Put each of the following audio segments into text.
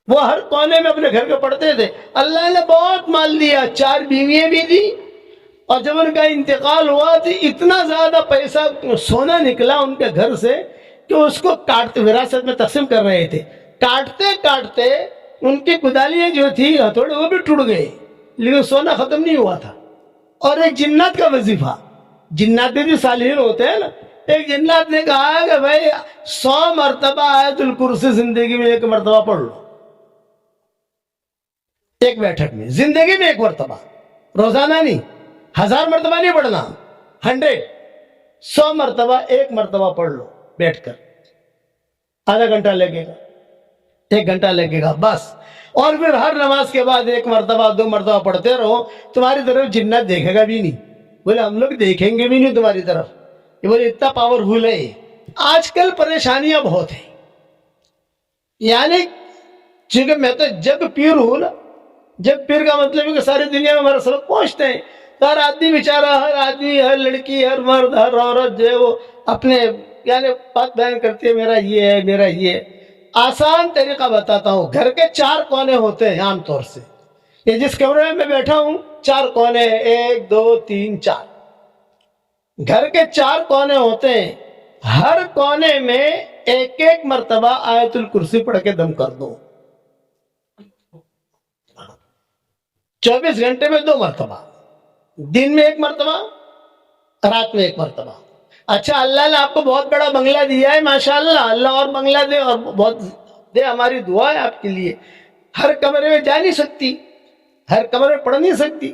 وہ ہر کونے میں اپنے گھر کے پڑھتے تھے. اللہ نے بہت مال دیا, 4 بیویاں بھی دی, اور جب ان کا انتقال ہوا تو اتنا زیادہ پیسہ سونا نکلا ان کے گھر سے کہ اس کو کاٹتے وراثت میں تقسیم کر رہے تھے. کاٹتے کاٹتے ان کی کدالیاں جو تھی ہتھوڑے وہ بھی ٹوٹ گئے, لیکن سونا ختم نہیں ہوا تھا. اور ایک جنات کا وظیفہ, جنات بھی صالحین ہوتے ہیں نا, ایک جنات نے کہا کہ بھائی 100 مرتبہ آیت الکرسی زندگی میں ایک مرتبہ پڑھ لو, ایک بیٹھک میں, زندگی میں ایک مرتبہ, روزانہ نہیں, 1000 مرتبہ نہیں پڑھنا, 100 مرتبہ ایک مرتبہ پڑھ لو بیٹھ کر, آدھا گھنٹہ لگے گا, 1 گھنٹہ لگے گا بس. اور پھر ہر نماز کے بعد 1 مرتبہ 2 مرتبہ پڑھتے رہو, تمہاری طرف جنات دیکھے گا بھی نہیں. بولے ہم لوگ دیکھیں گے بھی نہیں تمہاری طرف. یہ بولے اتنا پاورفل ہے. آج کل پریشانیاں بہت ہیں, یعنی چونکہ میں تو جب پیر ہوں نا, جب پیر کا مطلب ہے کہ ساری دنیا میں ہمارا سبق پہنچتے ہیں, تو ہر آدمی بیچارہ, ہر آدمی, ہر لڑکی, ہر مرد, ہر عورت جو ہے وہ اپنے یعنی بات بیان کرتی ہے, میرا یہ ہے, میرا یہ ہے. آسان طریقہ بتاتا ہوں. گھر کے 4 کونے ہوتے ہیں عام طور سے. یہ جس کمرے میں بیٹھا ہوں 4 کونے ہیں, 1 2 3 4. گھر کے 4 کونے ہوتے ہیں, ہر کونے میں ایک مرتبہ آیت الکرسی پڑھ کے دم کر دو. 24 گھنٹے میں 2 مرتبہ, دن میں 1 مرتبہ, رات میں 1 مرتبہ. اچھا, اللہ نے آپ کو بہت بڑا بنگلہ دیا ہے, ماشاءاللہ, اللہ اور بنگلہ دے اور بہت دے, ہماری دعا ہے آپ کے لیے. ہر کمرے میں جا نہیں سکتی, ہر کمرے میں پڑھ نہیں سکتی,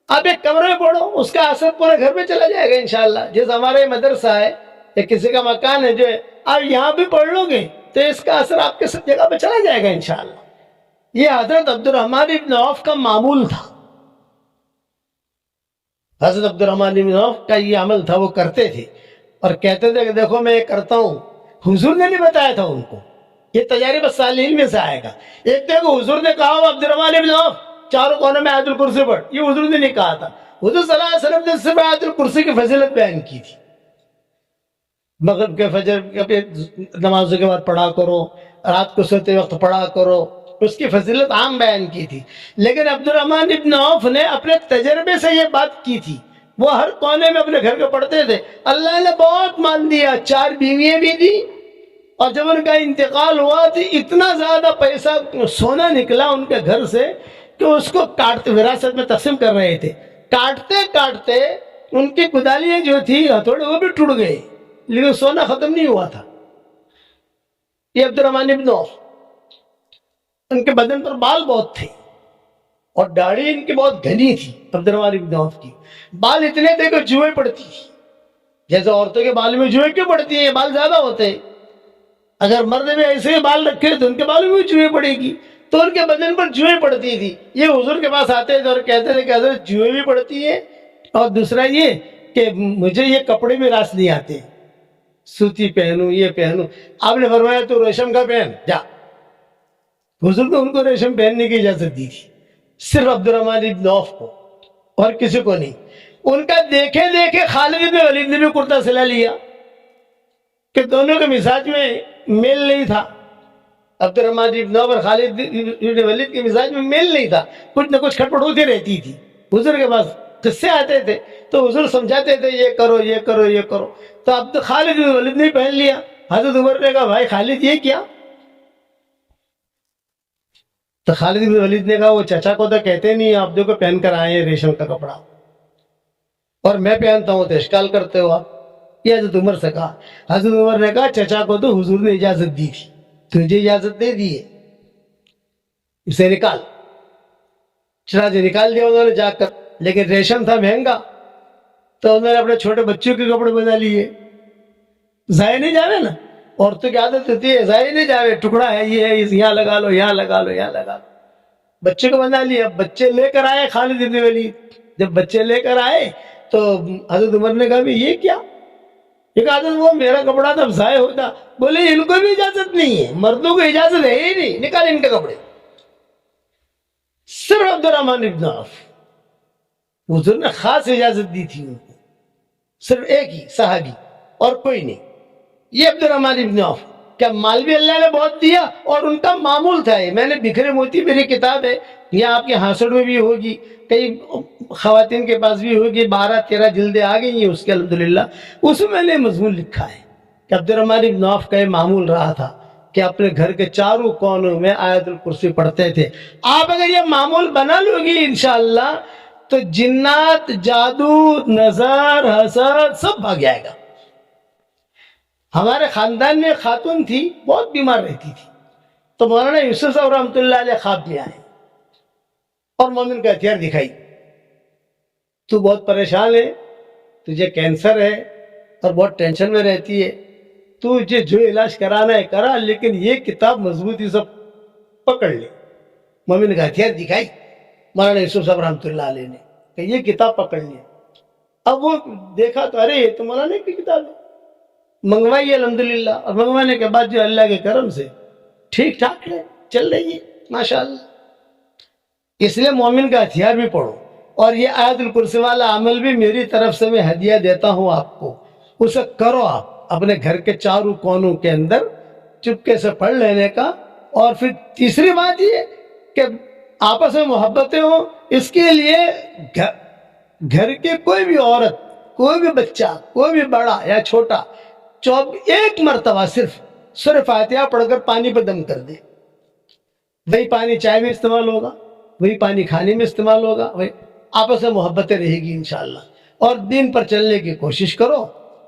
آپ ایک کمرے میں پڑھو, اس کا اثر پورے گھر میں چلا جائے گا انشاءاللہ. جیسے ہمارے مدرسہ ہے یا کسی کا مکان ہے جو ہے, آپ یہاں بھی پڑھ لو گے تو اس کا اثر آپ کے سب جگہ پہ چلا جائے گا انشاءاللہ. یہ حضرت عبد الرحمن ابن عوف کا معمول تھا. حضرت عبد الرحمن ابن عوف کا یہ عمل تھا, وہ کرتے تھے اور کہتے تھے کہ دیکھو میں یہ کرتا ہوں. حضور نے نہیں بتایا تھا ان کو, یہ تجارب الصالحین میں سے آئے گا. ایک تو کہ حضور نے کہا عبد الرحمن ابن عوف 4 کونوں میں آیت الکرسی پڑھ, یہ حضور نے نہیں کہا تھا. حضور صلی اللہ علیہ وسلم نے صرف آیت الکرسی کی فضیلت بیان کی تھی. مغرب کے فجر کے نمازوں کے بعد پڑھا کرو, رات کو سوتے وقت پڑھا کرو, اس کی فضیلت عام بیان کی تھی. لیکن عبد الرحمن ابن عوف نے اپنے تجربے سے یہ بات کی تھی. وہ ہر کونے میں اپنے گھر کے پڑھتے تھے. اللہ نے بہت مال دیا, 4 بیویاں بھی دی, اور جب ان کا انتقال ہوا تو اتنا زیادہ پیسہ سونا نکلا ان کے گھر سے کہ اس کو کاٹتے وراثت میں تقسیم کر رہے تھے. کاٹتے کاٹتے ان کی کدالیاں جو تھی ہتھوڑے وہ بھی ٹوٹ گئے, لیکن سونا ختم نہیں ہوا تھا. یہ عبد الرحمن ابن عوف, ان کے بدن پر بال بہت تھے اور داڑھی ان کی بہت گھنی تھی. عبد الرحمن ابن عوف کی بال اتنے تھے کہ جوئیں پڑتی تھی. جیسے عورتوں کے بال میں جوئیں کیوں پڑتی ہیں, بال زیادہ ہوتے ہیں. اگر مرد میں ایسے ہی بال رکھے تو ان کے بالوں میں جوئیں پڑے گی, تو ان کے بدن پر جوئیں پڑتی تھی. یہ حضور کے پاس آتے تھے اور کہتے تھے کہ حضرت جوئیں بھی پڑتی ہیں, اور دوسرا یہ کہ مجھے یہ کپڑے میں راس نہیں آتے, سوتی پہنوں, یہ پہنوں. آپ نے فرمایا تو ریشم کا پہن جا. حضور نے ان کو ریشم پہننے کی اجازت دی تھی, صرف عبد الرحمن ابن عوف کو, اور کسی کو نہیں. ان کا دیکھے دیکھے خالد بن ولید نے بھی کرتا سلا لیا کہ دونوں کے مزاج میں میل نہیں تھا. عبد الرحمن ابن عوف اور خالد بن ولید کے مزاج میں میل نہیں تھا, کچھ نہ کچھ کھٹپٹ ہوتی رہتی تھی. حضور کے پاس قصے آتے تھے تو حضور سمجھاتے تھے یہ کرو یہ کرو یہ کرو. تو اب تو خالد بن ولید نے پہن لیا. حضرت عمر نے کہا بھائی خالد یہ کیا؟ تو خالد بن ولید نے کہا وہ چچا کو تو کہتے نہیں, آپ جو کو پہن کر آئے ہیں ریشم کا کپڑا, اور میں پہنتا ہوں تو اشکال کرتے ہو آپ. یہ حضرت عمر سے کہا. حضرت عمر نے کہا چچا کو تو حضور نے اجازت دی تھی, تجھے اجازت دے دی ہے, اسے نکال. چنانچہ نکال دیا انہوں نے جا کر. لیکن ریشم تھا مہنگا, تو انہوں نے اپنے چھوٹے بچوں کے کپڑے بنا لیے. ضائع نہیں جاوے نا, عورتوں کی عادت ہوتی ہے ضائع نہیں جاوے, ٹکڑا ہے یہ ہے, یہاں لگا لو, یہاں لگا لو, یہاں لگا لو. بچے کو بنا لیا. بچے لے کر آئے خالد بن ولید. جب بچے لے کر آئے تو حضرت عمر نے کہا بھی یہ کیا؟ ایک عادت وہ میرا کپڑا تب ضائع ہوتا. بولے ان کو بھی اجازت نہیں ہے, مردوں کو اجازت ہے ہی نہیں, نکال ان کے کپڑے. صرف عبد الرحمن ابن عوف, حضور نے خاص اجازت دی تھی ان کو, صرف ایک ہی صحابی اور کوئی نہیں. یہ عبد الرحمن ابن عوف کیا مال بھی اللہ نے بہت دیا اور ان کا معمول تھا. میں نے بکھرے موتی میری کتاب ہے، یہ آپ کے ہاسڑ میں بھی ہوگی، کئی خواتین کے پاس بھی ہوگی، 12-13 جلدیں آ گئی ہیں اس کے الحمدللہ. اس میں نے مضمون لکھا ہے کہ عبد الرحمن بن عوف کا یہ معمول رہا تھا کہ اپنے گھر کے چاروں کونوں میں آیت الکرسی پڑھتے تھے. آپ اگر یہ معمول بنا لو گی انشاءاللہ تو جنات، جادو، نظر، حسد سب بھاگ جائے گا. ہمارے خاندان میں ایک خاتون تھی، بہت بیمار رہتی تھی، تو مولانا یوسف صاحب رحمۃ اللہ علیہ خواب میں آئے اور مومن کا ہتھیار دکھائی. تو بہت پریشان ہے، تجھے کینسر ہے اور بہت ٹینشن میں رہتی ہے، تجھے جو علاج کرانا ہے کرا، لیکن یہ کتاب مضبوطی سے پکڑ لے. مومن کا ہتھیار دکھائی مولانا یوسف صاحب رحمۃ اللہ علیہ نے کہ یہ کتاب پکڑ لی. اب وہ دیکھا تو ارے یہ تو مولانا کی کتاب ہے، منگوائی الحمدللہ، اور منگوانے کے بعد جو اللہ کے کرم سے ٹھیک ٹھاک ہے، چل رہی ہے ماشاءاللہ. اس لیے مومن کا ہتھیار بھی پڑھو، اور یہ آیت الکرسی والا عمل بھی میری طرف سے میں ہدیہ دیتا ہوں آپ کو، اسے کرو آپ اپنے گھر کے چاروں کونوں کے اندر چپکے سے پڑھ لینے کا. اور پھر تیسری بات یہ کہ آپس میں محبتیں ہوں، اس کے لیے گھر کے کوئی بھی عورت، کوئی بھی بچہ، کوئی بھی بڑا یا چھوٹا، ایک مرتبہ صرف فاتحہ پڑھ کر پانی پہ دم کر دے. وہی پانی چائے میں استعمال ہوگا، وہی پانی کھانے میں استعمال ہوگا، وہی آپس میں محبتیں رہے گی انشاءاللہ. اور دین پر چلنے کی کوشش کرو.